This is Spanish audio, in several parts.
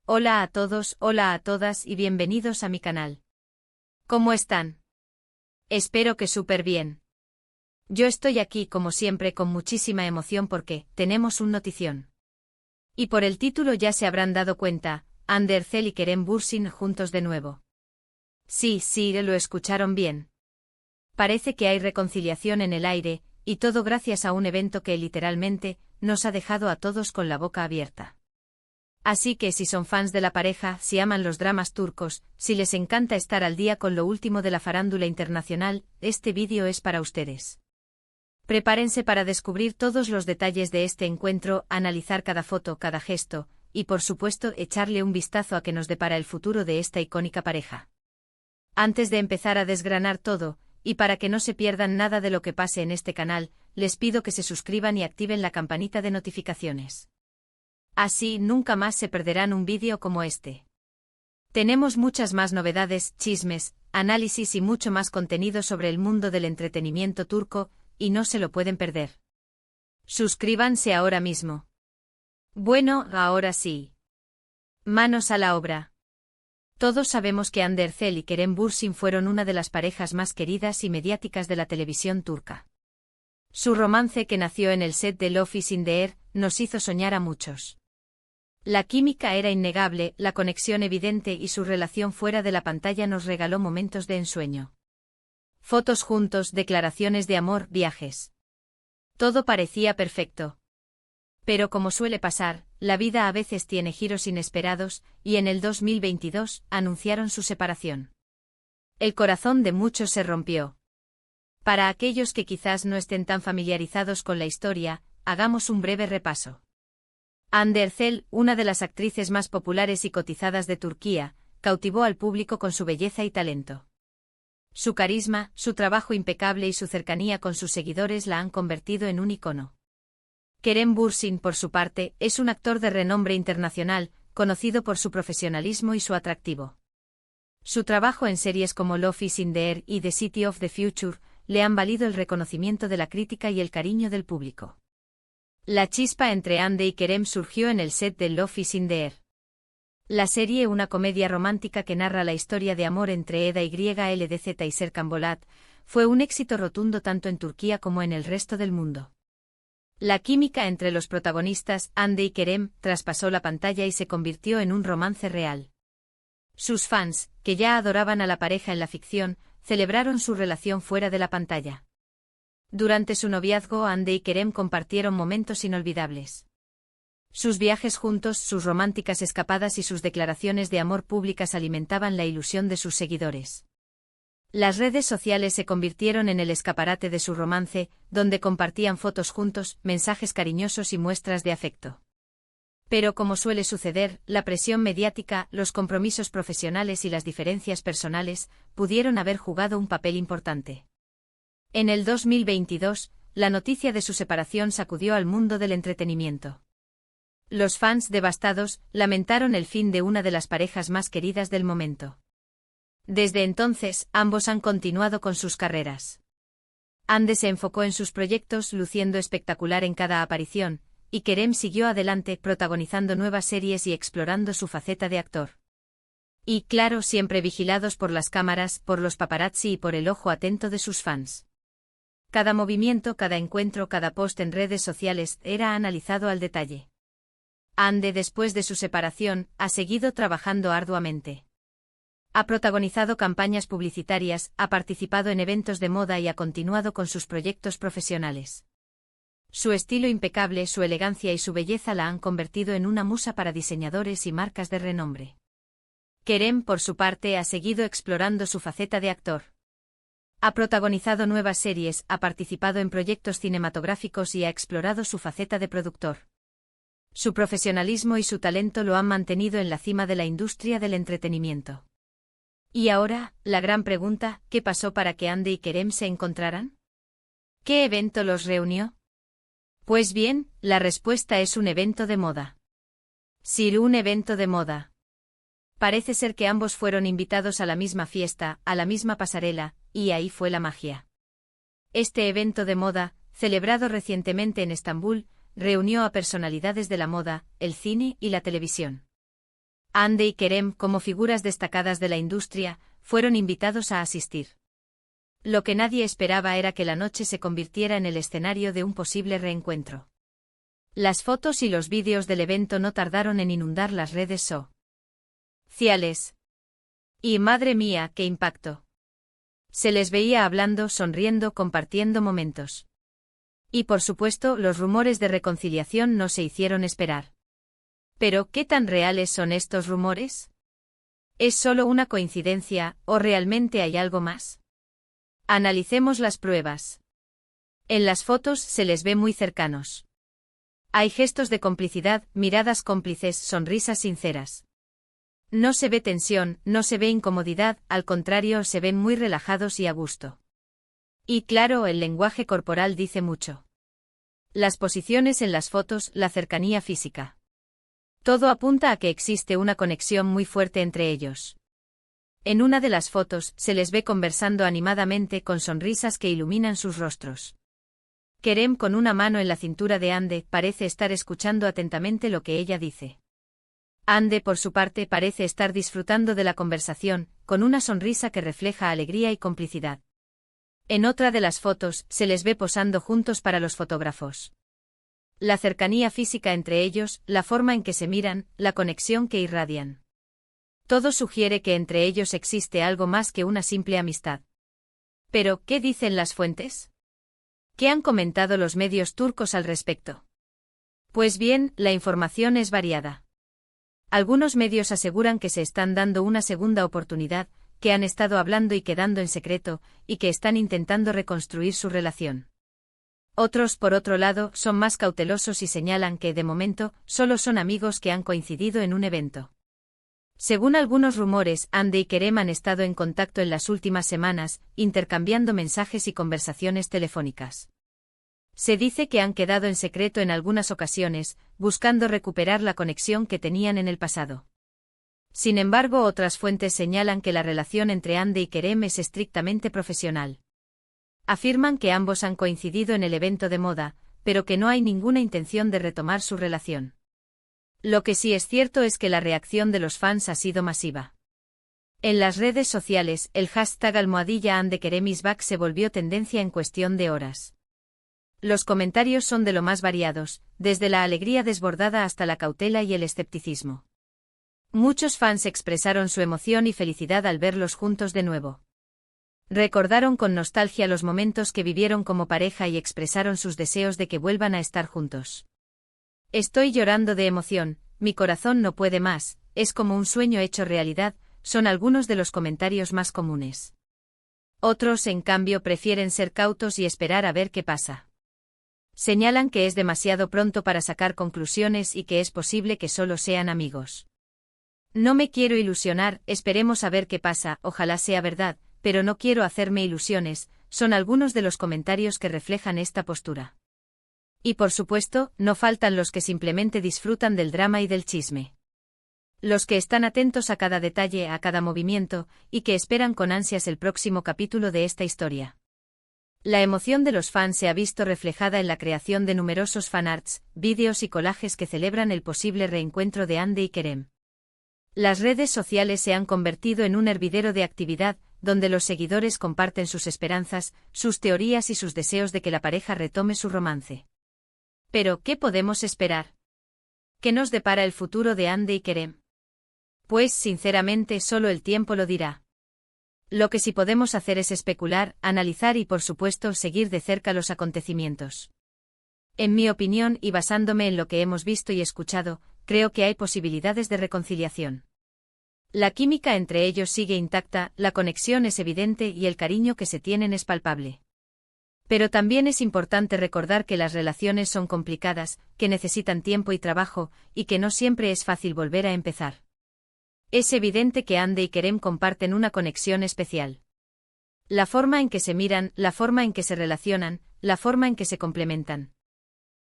Hola a todos, hola a todas y bienvenidos a mi canal. ¿Cómo están? Espero que súper bien. Yo estoy aquí como siempre con muchísima emoción porque tenemos un notición. Y por el título ya se habrán dado cuenta, Ander Zel y Kerem Bürsin juntos de nuevo. Sí, lo escucharon bien. Parece que hay reconciliación en el aire, y todo gracias a un evento que literalmente nos ha dejado a todos con la boca abierta. Así que si son fans de la pareja, si aman los dramas turcos, si les encanta estar al día con lo último de la farándula internacional, este vídeo es para ustedes. Prepárense para descubrir todos los detalles de este encuentro, analizar cada foto, cada gesto, y por supuesto echarle un vistazo a qué nos depara el futuro de esta icónica pareja. Antes de empezar a desgranar todo, y para que no se pierdan nada de lo que pase en este canal, les pido que se suscriban y activen la campanita de notificaciones. Así nunca más se perderán un vídeo como este. Tenemos muchas más novedades, chismes, análisis y mucho más contenido sobre el mundo del entretenimiento turco, y no se lo pueden perder. Suscríbanse ahora mismo. Bueno, ahora sí. Manos a la obra. Todos sabemos que Ander Zel y Kerem Bürsin fueron una de las parejas más queridas y mediáticas de la televisión turca. Su romance, que nació en el set de Love is in the Air, nos hizo soñar a muchos. La química era innegable, la conexión evidente y su relación fuera de la pantalla nos regaló momentos de ensueño. Fotos juntos, declaraciones de amor, viajes. Todo parecía perfecto. Pero como suele pasar, la vida a veces tiene giros inesperados, y en el 2022 anunciaron su separación. El corazón de muchos se rompió. Para aquellos que quizás no estén tan familiarizados con la historia, hagamos un breve repaso. Ander Zel, una de las actrices más populares y cotizadas de Turquía, cautivó al público con su belleza y talento. Su carisma, su trabajo impecable y su cercanía con sus seguidores la han convertido en un icono. Kerem Bürsin, por su parte, es un actor de renombre internacional, conocido por su profesionalismo y su atractivo. Su trabajo en series como Love is in the Air y The City of the Future le han valido el reconocimiento de la crítica y el cariño del público. La chispa entre Ande y Kerem surgió en el set de Love is in the Air. La serie, una comedia romántica que narra la historia de amor entre Eda YLDZ y Serkan Bolat, fue un éxito rotundo tanto en Turquía como en el resto del mundo. La química entre los protagonistas, Ande y Kerem, traspasó la pantalla y se convirtió en un romance real. Sus fans, que ya adoraban a la pareja en la ficción, celebraron su relación fuera de la pantalla. Durante su noviazgo, Ande y Kerem compartieron momentos inolvidables. Sus viajes juntos, sus románticas escapadas y sus declaraciones de amor públicas alimentaban la ilusión de sus seguidores. Las redes sociales se convirtieron en el escaparate de su romance, donde compartían fotos juntos, mensajes cariñosos y muestras de afecto. Pero como suele suceder, la presión mediática, los compromisos profesionales y las diferencias personales pudieron haber jugado un papel importante. En el 2022, la noticia de su separación sacudió al mundo del entretenimiento. Los fans, devastados, lamentaron el fin de una de las parejas más queridas del momento. Desde entonces, ambos han continuado con sus carreras. Ande se enfocó en sus proyectos, luciendo espectacular en cada aparición, y Kerem siguió adelante, protagonizando nuevas series y explorando su faceta de actor. Y, claro, siempre vigilados por las cámaras, por los paparazzi y por el ojo atento de sus fans. Cada movimiento, cada encuentro, cada post en redes sociales era analizado al detalle. Ande, después de su separación, ha seguido trabajando arduamente. Ha protagonizado campañas publicitarias, ha participado en eventos de moda y ha continuado con sus proyectos profesionales. Su estilo impecable, su elegancia y su belleza la han convertido en una musa para diseñadores y marcas de renombre. Kerem, por su parte, ha seguido explorando su faceta de actor. Ha protagonizado nuevas series, ha participado en proyectos cinematográficos y ha explorado su faceta de productor. Su profesionalismo y su talento lo han mantenido en la cima de la industria del entretenimiento. Y ahora, la gran pregunta, ¿qué pasó para que Ande y Kerem se encontraran? ¿Qué evento los reunió? Pues bien, la respuesta es un evento de moda. Sí, un evento de moda. Parece ser que ambos fueron invitados a la misma fiesta, a la misma pasarela, y ahí fue la magia. Este evento de moda, celebrado recientemente en Estambul, reunió a personalidades de la moda, el cine y la televisión. Hande y Kerem, como figuras destacadas de la industria, fueron invitados a asistir. Lo que nadie esperaba era que la noche se convirtiera en el escenario de un posible reencuentro. Las fotos y los vídeos del evento no tardaron en inundar las redes sociales. Y madre mía, qué impacto. Se les veía hablando, sonriendo, compartiendo momentos. Y por supuesto, los rumores de reconciliación no se hicieron esperar. Pero, ¿qué tan reales son estos rumores? ¿Es solo una coincidencia, o realmente hay algo más? Analicemos las pruebas. En las fotos se les ve muy cercanos. Hay gestos de complicidad, miradas cómplices, sonrisas sinceras. No se ve tensión, no se ve incomodidad, al contrario, se ven muy relajados y a gusto. Y claro, el lenguaje corporal dice mucho. Las posiciones en las fotos, la cercanía física. Todo apunta a que existe una conexión muy fuerte entre ellos. En una de las fotos, se les ve conversando animadamente con sonrisas que iluminan sus rostros. Kerem, con una mano en la cintura de Hande, parece estar escuchando atentamente lo que ella dice. Hande, por su parte, parece estar disfrutando de la conversación, con una sonrisa que refleja alegría y complicidad. En otra de las fotos, se les ve posando juntos para los fotógrafos. La cercanía física entre ellos, la forma en que se miran, la conexión que irradian. Todo sugiere que entre ellos existe algo más que una simple amistad. Pero, ¿qué dicen las fuentes? ¿Qué han comentado los medios turcos al respecto? Pues bien, la información es variada. Algunos medios aseguran que se están dando una segunda oportunidad, que han estado hablando y quedando en secreto, y que están intentando reconstruir su relación. Otros, por otro lado, son más cautelosos y señalan que, de momento, solo son amigos que han coincidido en un evento. Según algunos rumores, Hande y Kerem han estado en contacto en las últimas semanas, intercambiando mensajes y conversaciones telefónicas. Se dice que han quedado en secreto en algunas ocasiones, buscando recuperar la conexión que tenían en el pasado. Sin embargo, otras fuentes señalan que la relación entre Hande y Kerem es estrictamente profesional. Afirman que ambos han coincidido en el evento de moda, pero que no hay ninguna intención de retomar su relación. Lo que sí es cierto es que la reacción de los fans ha sido masiva. En las redes sociales, el hashtag #HandeKeremIsBack se volvió tendencia en cuestión de horas. Los comentarios son de lo más variados, desde la alegría desbordada hasta la cautela y el escepticismo. Muchos fans expresaron su emoción y felicidad al verlos juntos de nuevo. Recordaron con nostalgia los momentos que vivieron como pareja y expresaron sus deseos de que vuelvan a estar juntos. Estoy llorando de emoción, mi corazón no puede más, es como un sueño hecho realidad, son algunos de los comentarios más comunes. Otros, en cambio, prefieren ser cautos y esperar a ver qué pasa. Señalan que es demasiado pronto para sacar conclusiones y que es posible que solo sean amigos. No me quiero ilusionar, esperemos a ver qué pasa, ojalá sea verdad, pero no quiero hacerme ilusiones, son algunos de los comentarios que reflejan esta postura. Y por supuesto, no faltan los que simplemente disfrutan del drama y del chisme. Los que están atentos a cada detalle, a cada movimiento, y que esperan con ansias el próximo capítulo de esta historia. La emoción de los fans se ha visto reflejada en la creación de numerosos fanarts, vídeos y collages que celebran el posible reencuentro de Hande y Kerem. Las redes sociales se han convertido en un hervidero de actividad, donde los seguidores comparten sus esperanzas, sus teorías y sus deseos de que la pareja retome su romance. Pero, ¿qué podemos esperar? ¿Qué nos depara el futuro de Hande y Kerem? Pues, sinceramente, solo el tiempo lo dirá. Lo que sí podemos hacer es especular, analizar y, por supuesto, seguir de cerca los acontecimientos. En mi opinión, y basándome en lo que hemos visto y escuchado, creo que hay posibilidades de reconciliación. La química entre ellos sigue intacta, la conexión es evidente y el cariño que se tienen es palpable. Pero también es importante recordar que las relaciones son complicadas, que necesitan tiempo y trabajo, y que no siempre es fácil volver a empezar. Es evidente que Hande y Kerem comparten una conexión especial. La forma en que se miran, la forma en que se relacionan, la forma en que se complementan.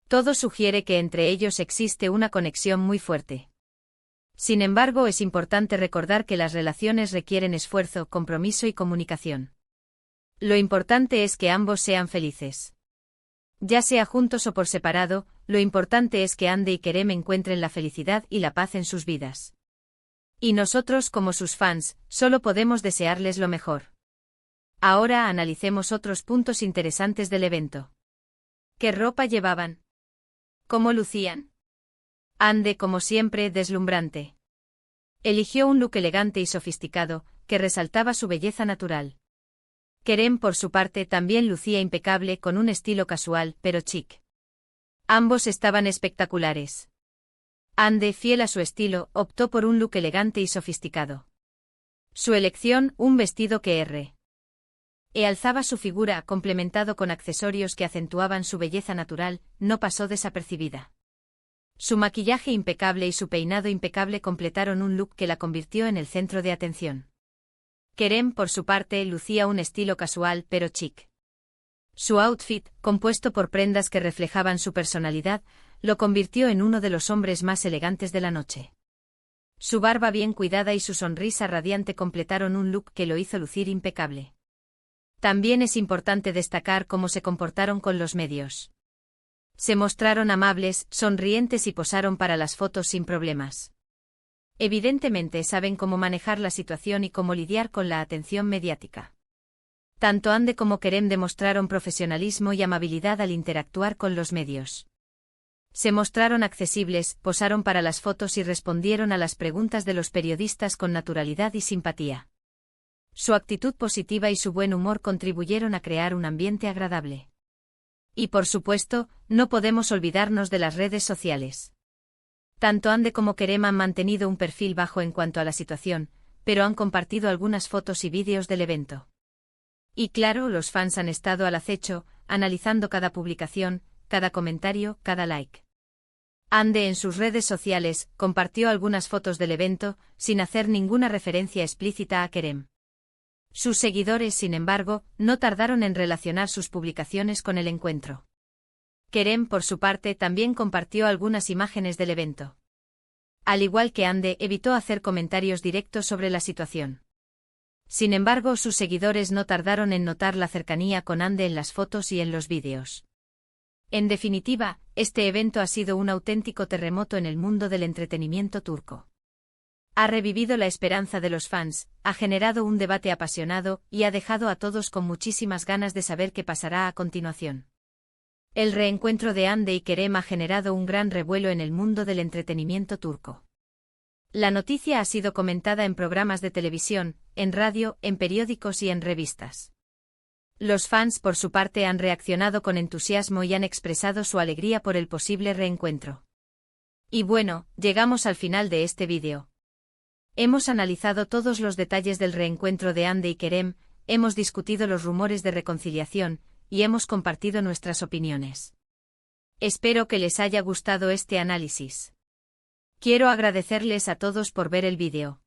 Todo sugiere que entre ellos existe una conexión muy fuerte. Sin embargo, es importante recordar que las relaciones requieren esfuerzo, compromiso y comunicación. Lo importante es que ambos sean felices. Ya sea juntos o por separado, lo importante es que Hande y Kerem encuentren la felicidad y la paz en sus vidas. Y nosotros como sus fans, solo podemos desearles lo mejor. Ahora analicemos otros puntos interesantes del evento. ¿Qué ropa llevaban? ¿Cómo lucían? Ande, como siempre, deslumbrante. Eligió un look elegante y sofisticado, que resaltaba su belleza natural. Kerem, por su parte, también lucía impecable con un estilo casual, pero chic. Ambos estaban espectaculares. Ande, fiel a su estilo, optó por un look elegante y sofisticado. Su elección, un vestido que alzaba su figura, complementado con accesorios que acentuaban su belleza natural, no pasó desapercibida. Su maquillaje impecable y su peinado impecable completaron un look que la convirtió en el centro de atención. Kerem, por su parte, lucía un estilo casual pero chic. Su outfit, compuesto por prendas que reflejaban su personalidad, lo convirtió en uno de los hombres más elegantes de la noche. Su barba bien cuidada y su sonrisa radiante completaron un look que lo hizo lucir impecable. También es importante destacar cómo se comportaron con los medios. Se mostraron amables, sonrientes y posaron para las fotos sin problemas. Evidentemente saben cómo manejar la situación y cómo lidiar con la atención mediática. Tanto Ande como Kerem demostraron profesionalismo y amabilidad al interactuar con los medios. Se mostraron accesibles, posaron para las fotos y respondieron a las preguntas de los periodistas con naturalidad y simpatía. Su actitud positiva y su buen humor contribuyeron a crear un ambiente agradable. Y por supuesto, no podemos olvidarnos de las redes sociales. Tanto Ande como Kerem han mantenido un perfil bajo en cuanto a la situación, pero han compartido algunas fotos y vídeos del evento. Y claro, los fans han estado al acecho, analizando cada publicación, cada comentario, cada like. Ande en sus redes sociales compartió algunas fotos del evento, sin hacer ninguna referencia explícita a Kerem. Sus seguidores, sin embargo, no tardaron en relacionar sus publicaciones con el encuentro. Kerem, por su parte, también compartió algunas imágenes del evento. Al igual que Ande, evitó hacer comentarios directos sobre la situación. Sin embargo, sus seguidores no tardaron en notar la cercanía con Ande en las fotos y en los vídeos. En definitiva, este evento ha sido un auténtico terremoto en el mundo del entretenimiento turco. Ha revivido la esperanza de los fans, ha generado un debate apasionado y ha dejado a todos con muchísimas ganas de saber qué pasará a continuación. El reencuentro de Ande y Kerem ha generado un gran revuelo en el mundo del entretenimiento turco. La noticia ha sido comentada en programas de televisión, en radio, en periódicos y en revistas. Los fans, por su parte, han reaccionado con entusiasmo y han expresado su alegría por el posible reencuentro. Y bueno, llegamos al final de este vídeo. Hemos analizado todos los detalles del reencuentro de Ande y Kerem, hemos discutido los rumores de reconciliación, y hemos compartido nuestras opiniones. Espero que les haya gustado este análisis. Quiero agradecerles a todos por ver el vídeo.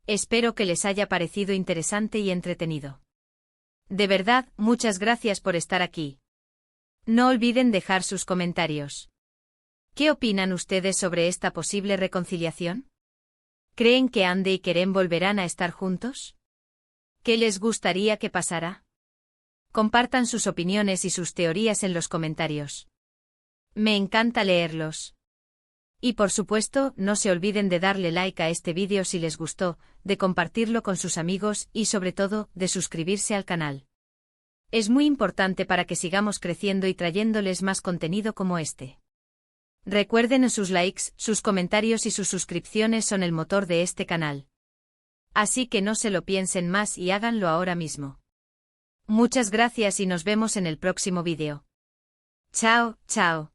Espero que les haya parecido interesante y entretenido. De verdad, muchas gracias por estar aquí. No olviden dejar sus comentarios. ¿Qué opinan ustedes sobre esta posible reconciliación? ¿Creen que Ande y Kerem volverán a estar juntos? ¿Qué les gustaría que pasara? Compartan sus opiniones y sus teorías en los comentarios. Me encanta leerlos. Y por supuesto, no se olviden de darle like a este vídeo si les gustó, de compartirlo con sus amigos y sobre todo, de suscribirse al canal. Es muy importante para que sigamos creciendo y trayéndoles más contenido como este. Recuerden, sus likes, sus comentarios y sus suscripciones son el motor de este canal. Así que no se lo piensen más y háganlo ahora mismo. Muchas gracias y nos vemos en el próximo vídeo. Chao, chao.